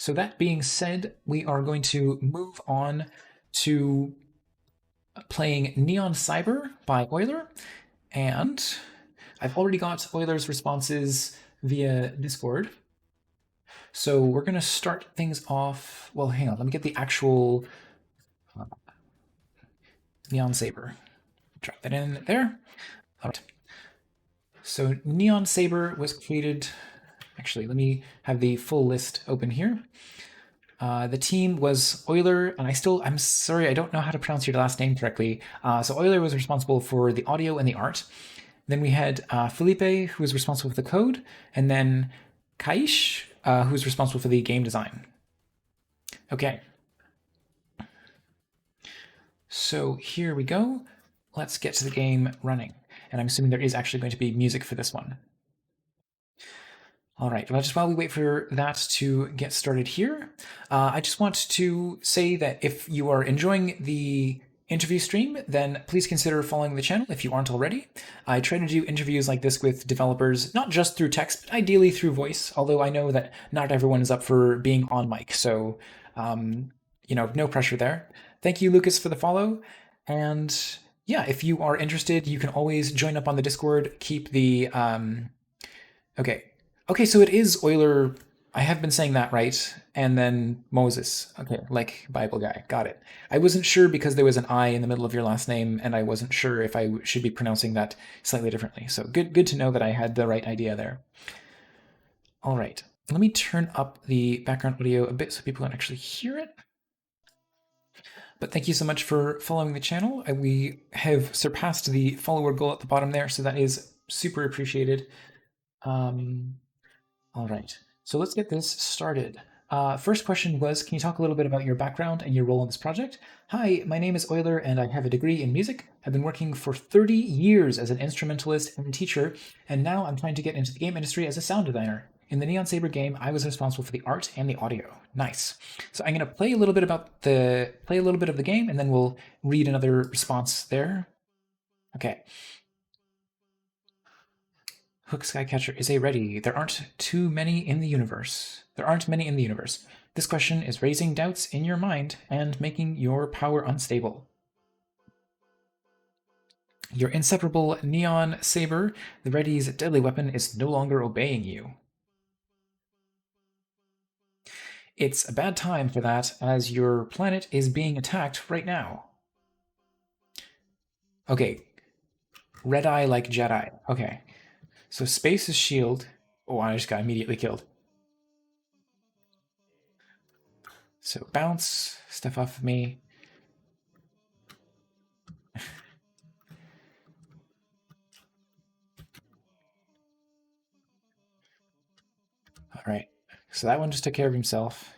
So that being said, we are going to move on to playing Neon Cyber by Euler, and I've already got Euler's responses via Discord. So we're going to start things off. Well, hang on. Let me get the actual Neon Saber. Drop that in there. All right. So Neon Saber was created. Actually, let me have the full list open here. The team was Euler, and I'm sorry, I don't know how to pronounce your last name correctly. So Euler was responsible for the audio and the art. Then we had Felipe, who was responsible for the code, and then Kaish, who was responsible for the game design. Okay. So here we go. Let's get to the game running. And I'm assuming there is actually going to be music for this one. All right, well, just while we wait for that to get started here, I just want to say that if you are enjoying the interview stream, then please consider following the channel if you aren't already. I try to do interviews like this with developers, not just through text, but ideally through voice, although I know that not everyone is up for being on mic, so, no pressure there. Thank you, Lucas, for the follow, and yeah, if you are interested, you can always join up on the Discord, keep the, Okay, so it is Euler. I have been saying that right. And then Moses. Okay, like Bible guy. Got it. I wasn't sure because there was an I in the middle of your last name, and I wasn't sure if I should be pronouncing that slightly differently. So good to know that I had the right idea there. All right, let me turn up the background audio a bit so people can actually hear it. But thank you so much for following the channel. We have surpassed the follower goal at the bottom there, so that is super appreciated. All right, so let's get this started. First question was, can you talk a little bit about your background and your role in this project? Hi, my name is Euler and I have a degree in music. I've been working for 30 years as an instrumentalist and teacher, and now I'm trying to get into the game industry as a sound designer. In the Neon Saber game, I was responsible for the art and the audio. Nice. So I'm going to play a little bit of the game, and then we'll read another response there. Okay. Hook Skycatcher is a ready. There aren't many in the universe. This question is raising doubts in your mind and making your power unstable. Your inseparable Neon Saber, the Ready's deadly weapon, is no longer obeying you. It's a bad time for that, as your planet is being attacked right now. Okay. Red Eye like Jedi. Okay. So space is shield. Oh, I just got immediately killed. So bounce, stuff off of me. All right. So that one just took care of himself.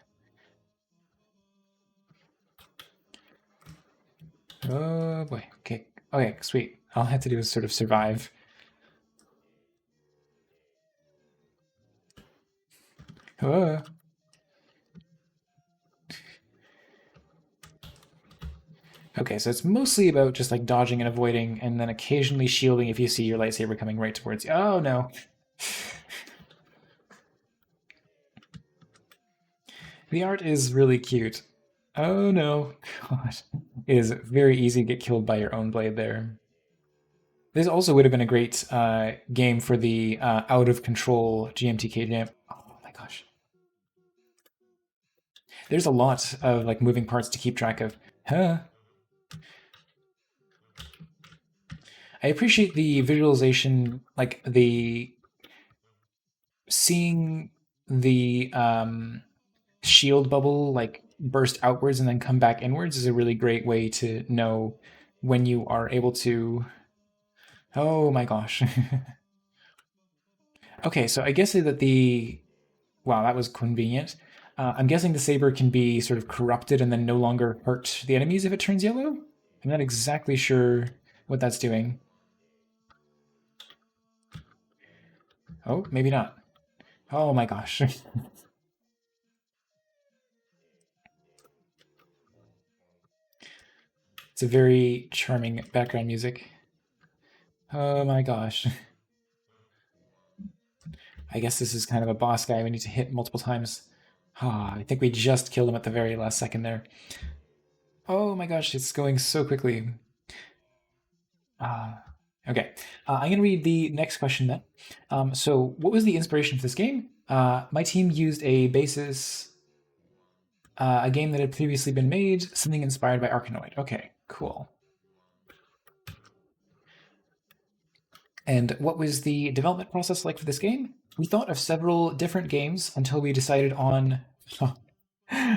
Oh boy. Okay. Okay, sweet. All I have to do is sort of survive. Oh. Okay, so it's mostly about just like dodging and avoiding, and then occasionally shielding if you see your lightsaber coming right towards you. Oh no. The art is really cute. Oh no. God. It is very easy to get killed by your own blade there. This also would have been a great game for the out of control GMTK jam. Oh my gosh. There's a lot of like moving parts to keep track of. Huh. I appreciate the visualization, like the seeing the shield bubble like burst outwards and then come back inwards is a really great way to know when you are able to. Oh my gosh. Okay, so I guess that wow, that was convenient. I'm guessing the saber can be sort of corrupted and then no longer hurt the enemies if it turns yellow. I'm not exactly sure what that's doing. Oh, maybe not. Oh my gosh. It's a very charming background music. Oh my gosh. I guess this is kind of a boss guy we need to hit multiple times. Ah, I think we just killed him at the very last second there. Oh my gosh, it's going so quickly. Uh, okay, I'm going to read the next question then. So, what was the inspiration for this game? My team used a basis, a game that had previously been made, something inspired by Arkanoid. Okay, cool. And what was the development process like for this game? We thought of several different games until we decided on.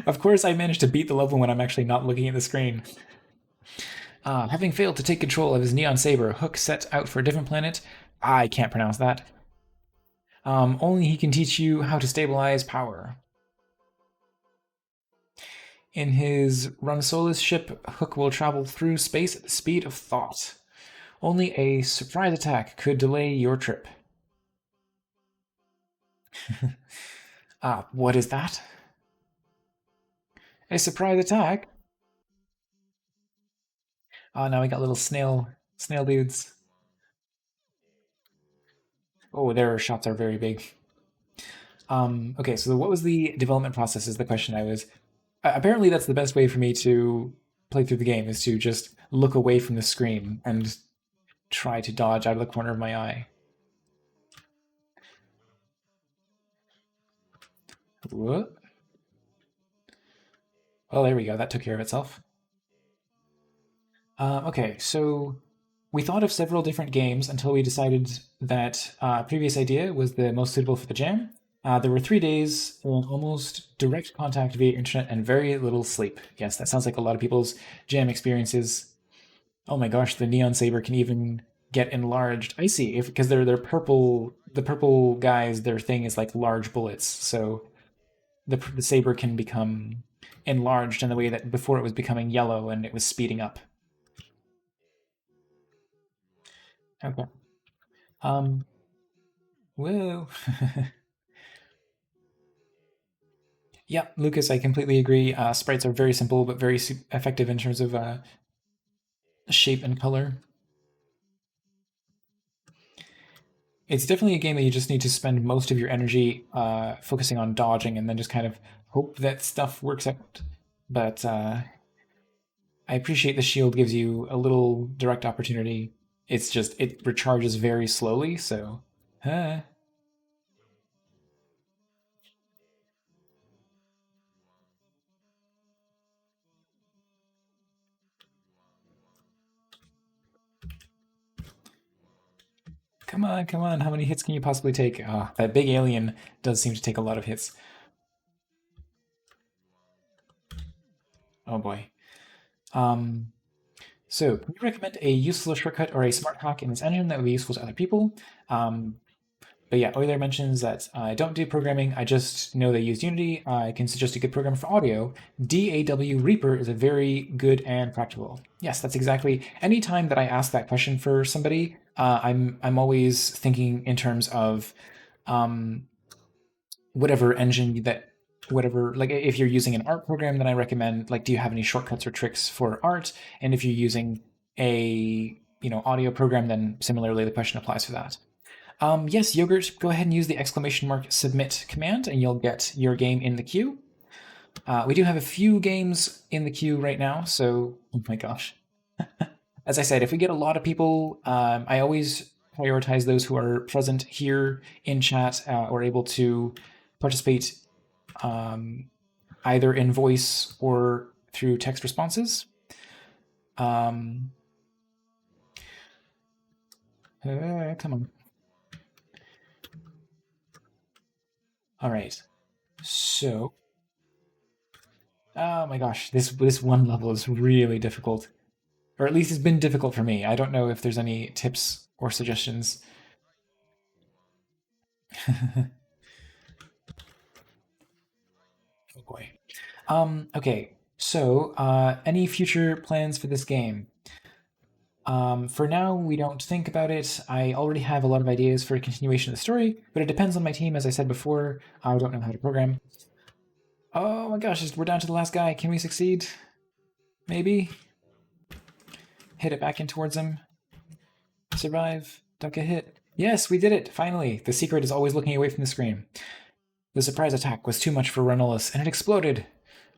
Of course, I managed to beat the level when I'm actually not looking at the screen. Having failed to take control of his neon saber, Hook set out for a different planet. I can't pronounce that. Only he can teach you how to stabilize power. In his Runsolus ship, Hook will travel through space at the speed of thought. Only a surprise attack could delay your trip. What is that? A surprise attack? Now we got little snail dudes. Oh, their shots are very big. Okay, so what was the development process is the question I was. Apparently, that's the best way for me to play through the game is to just look away from the screen and try to dodge out of the corner of my eye. What? Well, there we go. That took care of itself. Okay, so we thought of several different games until we decided that previous idea was the most suitable for the jam. There were 3 days of almost direct contact via internet and very little sleep. Yes, that sounds like a lot of people's jam experiences. Oh my gosh, the neon saber can even get enlarged. I see, if because they're purple. The purple guys, their thing is like large bullets, so the saber can become enlarged in the way that before it was becoming yellow and it was speeding up. Okay. Um. Whoa. Yeah, Lucas, I completely agree. Sprites are very simple but very effective in terms of shape and color. It's definitely a game that you just need to spend most of your energy focusing on dodging and then just kind of hope that stuff works out. But I appreciate the shield gives you a little direct opportunity. It's just, it recharges very slowly, so. Uh, Come on, come on. How many hits can you possibly take? That big alien does seem to take a lot of hits. Oh boy. Um, So, can you recommend a useful shortcut or a smart hack in this engine that would be useful to other people? Um, but yeah, Euler mentions that I don't do programming. I just know they use Unity. I can suggest a good program for audio. DAW Reaper is a very good and practical. Yes, that's exactly. Anytime that I ask that question for somebody, I'm always thinking in terms of um, whatever engine that whatever like if you're using an art program then I recommend like do you have any shortcuts or tricks for art, and if you're using a audio program then similarly the question applies for that. Yes, Yogurt, go ahead and use the exclamation mark submit command and you'll get your game in the queue. We do have a few games in the queue right now, so oh my gosh. As I said, if we get a lot of people, I always prioritize those who are present here in chat or able to participate um, either in voice or through text responses. Um, Come on. All right. So, oh my gosh, this one level is really difficult, or at least it's been difficult for me. I don't know if there's any tips or suggestions. Oh boy. Okay. So, any future plans for this game? For now, we don't think about it. I already have a lot of ideas for a continuation of the story, but it depends on my team. As I said before, I don't know how to program. Oh my gosh, we're down to the last guy. Can we succeed? Maybe? Hit it back in towards him. Survive. Don't get hit. Yes, we did it, finally. The secret is always looking away from the screen. The surprise attack was too much for Ranulus, and it exploded.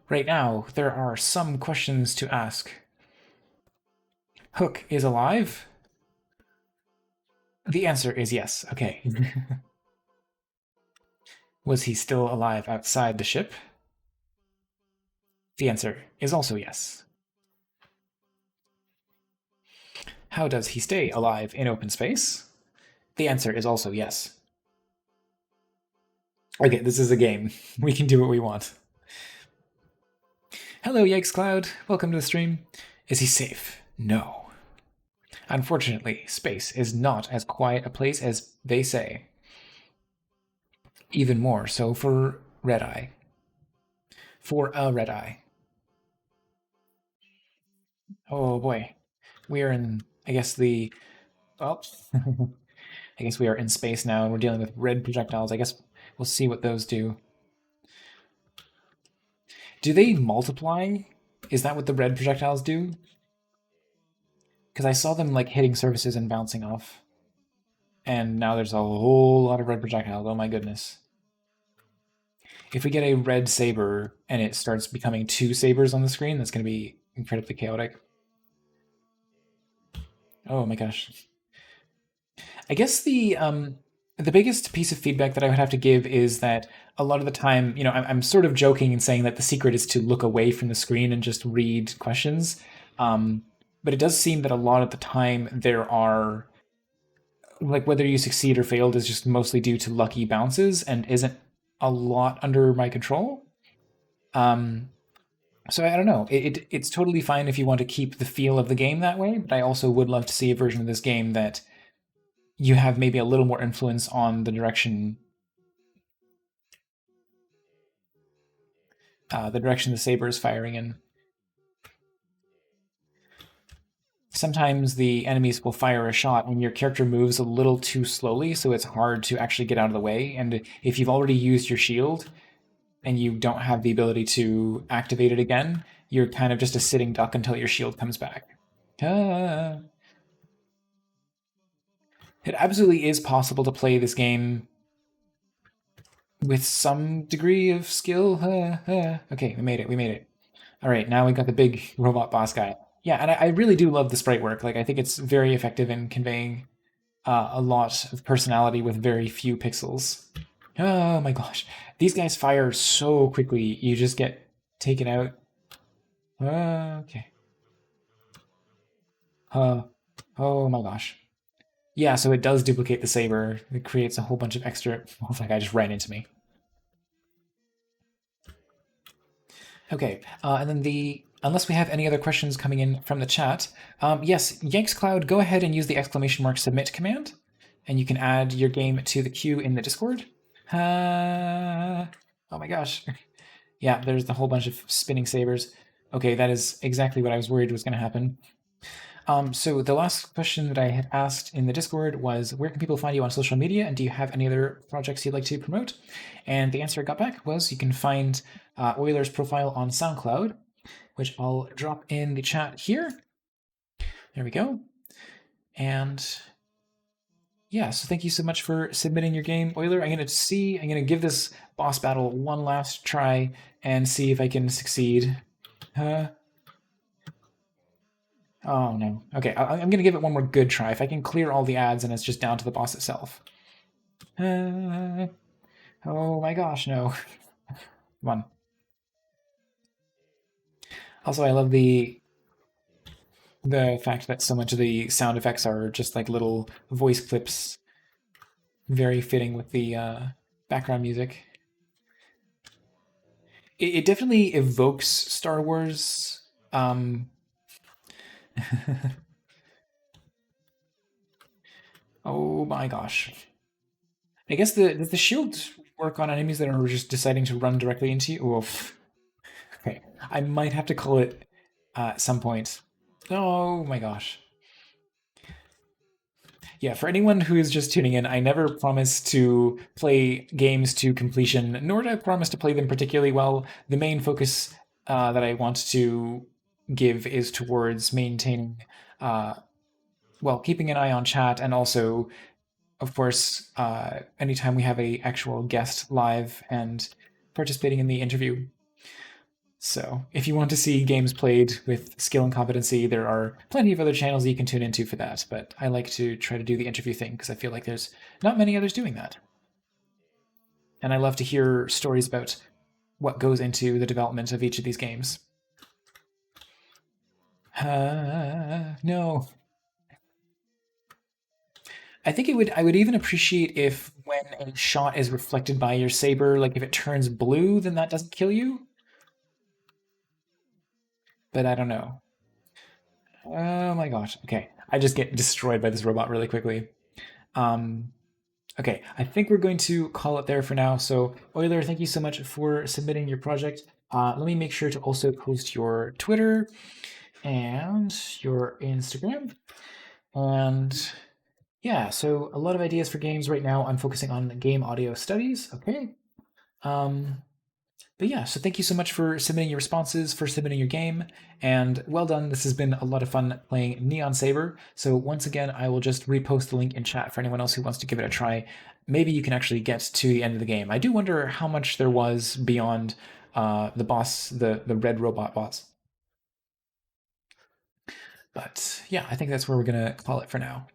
Right now, there are some questions to ask. Hook is alive? The answer is yes. Okay. Was he still alive outside the ship? The answer is also yes. How does he stay alive in open space? The answer is also yes. Okay, this is a game. We can do what we want. Hello, Yikes Cloud. Welcome to the stream. Is he safe? No. Unfortunately, space is not as quiet a place as they say. Even more so for Red Eye. For a Red Eye. Oh boy. We are in, I guess, the. Oh. I guess we are in space now and we're dealing with red projectiles. I guess we'll see what those do. Do they multiply? Is that what the red projectiles do? Because I saw them like hitting surfaces and bouncing off. And now there's a whole lot of red projectiles. Oh my goodness. If we get a red saber and it starts becoming two sabers on the screen, that's going to be incredibly chaotic. Oh my gosh. I guess the biggest piece of feedback that I would have to give is that a lot of the time, I'm sort of joking and saying that the secret is to look away from the screen and just read questions. Um, but it does seem that a lot of the time there are like whether you succeed or failed is just mostly due to lucky bounces and isn't a lot under my control. Um, so I don't know. It's totally fine if you want to keep the feel of the game that way, but I also would love to see a version of this game that you have maybe a little more influence on the direction the saber is firing in. Sometimes the enemies will fire a shot and your character moves a little too slowly, so it's hard to actually get out of the way. And if you've already used your shield and you don't have the ability to activate it again, you're kind of just a sitting duck until your shield comes back. Ah. It absolutely is possible to play this game with some degree of skill. Okay, we made it. We made it. All right, now we got the big robot boss guy. Yeah, and I really do love the sprite work. Like, I think it's very effective in conveying a lot of personality with very few pixels. Oh my gosh, these guys fire so quickly. You just get taken out. Okay. Uh, oh my gosh. Yeah, so it does duplicate the saber. It creates a whole bunch of extra. Oh, that guy just ran into me. Okay, and then unless we have any other questions coming in from the chat, yes, Yankscloud, go ahead and use the exclamation mark submit command, and you can add your game to the queue in the Discord. Oh my gosh. Yeah, there's the whole bunch of spinning sabers. Okay, that is exactly what I was worried was going to happen. So the last question that I had asked in the Discord was, where can people find you on social media, and do you have any other projects you'd like to promote? And the answer I got back was you can find Euler's profile on SoundCloud, which I'll drop in the chat here. There we go. And yeah, so thank you so much for submitting your game, Euler. I'm going to give this boss battle one last try and see if I can succeed. Oh no. Okay, I'm gonna give it one more good try. If I can clear all the ads and it's just down to the boss itself. Oh my gosh, no. Come on. Also, I love the fact that so much of the sound effects are just like little voice clips, very fitting with the background music. It definitely evokes Star Wars. Oh my gosh. I guess does the shield work on enemies that are just deciding to run directly into you? Oof. Okay, I might have to call it at some point. Oh my gosh. Yeah, for anyone who is just tuning in, I never promise to play games to completion, nor do I promise to play them particularly well. The main focus that I want to give is towards maintaining, well, keeping an eye on chat and also of course, anytime we have a actual guest live and participating in the interview. So if you want to see games played with skill and competency, there are plenty of other channels that you can tune into for that. But I like to try to do the interview thing because I feel like there's not many others doing that. And I love to hear stories about what goes into the development of each of these games. No, I think it would. I would even appreciate if when a shot is reflected by your saber, like if it turns blue, then that doesn't kill you. But I don't know. Oh my gosh. Okay, I just get destroyed by this robot really quickly. Um, okay, I think we're going to call it there for now. So Euler, thank you so much for submitting your project. Let me make sure to also post your Twitter and your Instagram. And yeah, so a lot of ideas for games right now. I'm focusing on game audio studies. Okay. Um, but yeah, so thank you so much for submitting your responses, for submitting your game, and well done. This has been a lot of fun playing Neon Saber. So once again, I will just repost the link in chat for anyone else who wants to give it a try. Maybe you can actually get to the end of the game. I do wonder how much there was beyond the boss, the red robot boss. But yeah, I think that's where we're gonna call it for now.